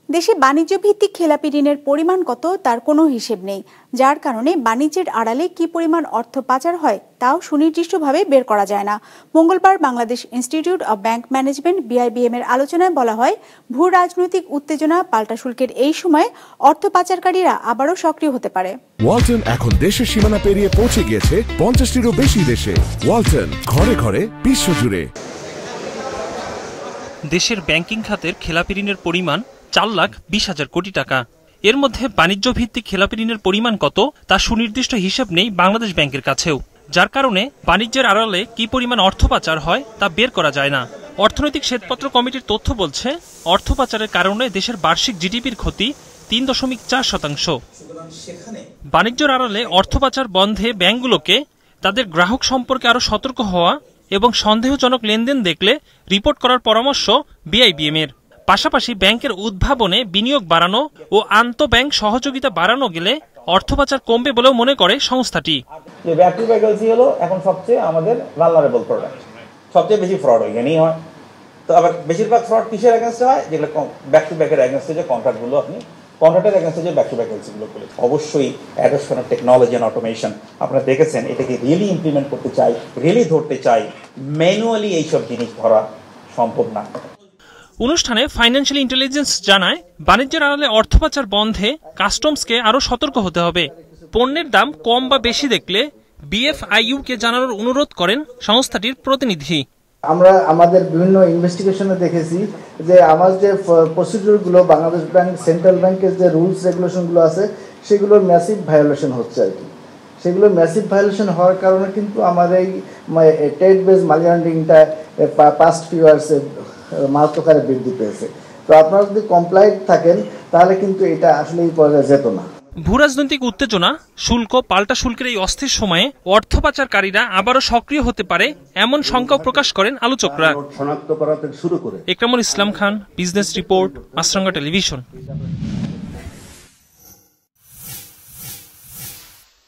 দেশে বাণিজ্য ভিত্তিক খেলাপি ঋণের পরিমাণ কত তার কোনো হিসেব নেই, যার কারণে বাণিজ্যের আড়ালে কি পরিমাণ অর্থ পাচার হয় তাও সুনির্দিষ্টভাবে বের করা যায় না। মঙ্গলবার Bangladesh institute of bank management BIBM এর আলোচনায় বলা হয়, ভূ রাজনৈতিক উত্তেজনা, পাল্টা শুল্কের এই সময়ে অর্থ পাচারকারীরা আবারও সক্রিয় হতে পারে। ওয়ালটন এখন দেশের সীমানা পেরিয়ে পৌঁছে গিয়েছে 50টিরও বেশি দেশে। ওয়ালটন, ঘরে ঘরে বিশ্বজুড়ে। দেশের ব্যাংকিং খাতের খেলাপি ঋণের পরিমাণ 4,20,000 কোটি টাকা। এর মধ্যে বাণিজ্য ভিত্তিক খেলাপি ঋণের পরিমাণ কত তা সুনির্দিষ্ট হিসাব নেই বাংলাদেশ ব্যাংকের কাছেও, যার কারণে বাণিজ্যের আড়ালে কি পরিমাণ অর্থ পাচার হয় তা বের করা যায় না। অর্থনৈতিক শ্বেতপত্র কমিটির তথ্য বলছে, অর্থ পাচারের কারণে দেশের বার্ষিক GDPর ক্ষতি 3.4%। বাণিজ্যের আড়ালে অর্থ পাচার বন্ধে ব্যাংকগুলোকে তাদের গ্রাহক সম্পর্কে আরও সতর্ক হওয়া এবং সন্দেহজনক লেনদেন দেখলে রিপোর্ট করার পরামর্শ BIBM এর। পাশাপাশি ব্যাংকের উদ্ভাবনে বিনিয়োগ বাড়ানো ও আন্তঃব্যাংক সহযোগিতা বাড়ানো গেলে অর্থ পাচার কমবে বলেও মনে করে সংস্থাটি। ব্যাক টু ব্যাক এলসি হলো এখন সবচেয়ে আমাদের ভালনারেবল প্রোডাক্ট, সবচেয়ে বেশি ফ্রড এখানেই হয়। তো আবার বেশিরভাগ ফ্রড কিসের এগেনস্টে হয়? যেগুলো ব্যাক টু ব্যাকের এগেনস্টে যে কন্ট্রাক্টগুলো, আপনি কন্ট্রাক্টের এগেনস্টে যে ব্যাক টু ব্যাক এলসিগুলো করে অবশ্যই adoption of technology and automation আপনারা দেখেছেন, এটাকে রিয়েলি ইমপ্লিমেন্ট করতে চাই, রিয়েলি ধরতে চাই। ম্যানুয়ালি এইসব জিনিস ধরা সম্ভব না। অনুষ্ঠানে ফাইন্যান্সিয়াল ইন্টেলিজেন্স জানায়, বাণিজ্যের আড়ালে অর্থ পাচার বন্ধে কাস্টমসকে আরও সতর্ক হতে হবে। পণ্যের দাম কম বা বেশি দেখলে BFIU-কে জানানোর অনুরোধ করেন সংস্থাটির প্রতিনিধি। আমরা আমাদের বিভিন্ন ইনভেস্টিগেশনে দেখেছি যে আমার যে প্রসিডিউরগুলো বাংলাদেশ ব্যাংক, সেন্ট্রাল ব্যাংকের যে রুলস রেগুলেশনগুলো আছে সেগুলোর ম্যাসিভ ভায়োলেশন হচ্ছে আর কি। সেগুলো ম্যাসিভ ভায়োলেশন হওয়ার কারণে কিন্তু আমার এই ট্রেড বেস মানি লন্ডারিংটা পাস্ট ফিউ ইয়ার্সে মারাত্মক হারে বৃদ্ধি পেয়েছে। তো আপনারা যদি কমপ্লাইন্ট থাকেন তাহলে কিন্তু এটা আসলেই করা যেত না। ভূরাজনৈতিক উত্তেজনা, শুল্ক, পাল্টা শুল্কের এই অস্থির সময়ে অর্থ পাচারকারীরা আবারও সক্রিয় হতে পারে এমন শঙ্কাও প্রকাশ করেন আলোচকরা। শনাক্ত করা থেকে শুরু করে। একরামুল ইসলাম খান, বিজনেস রিপোর্ট, মাছরাঙ্গা টেলিভিশন।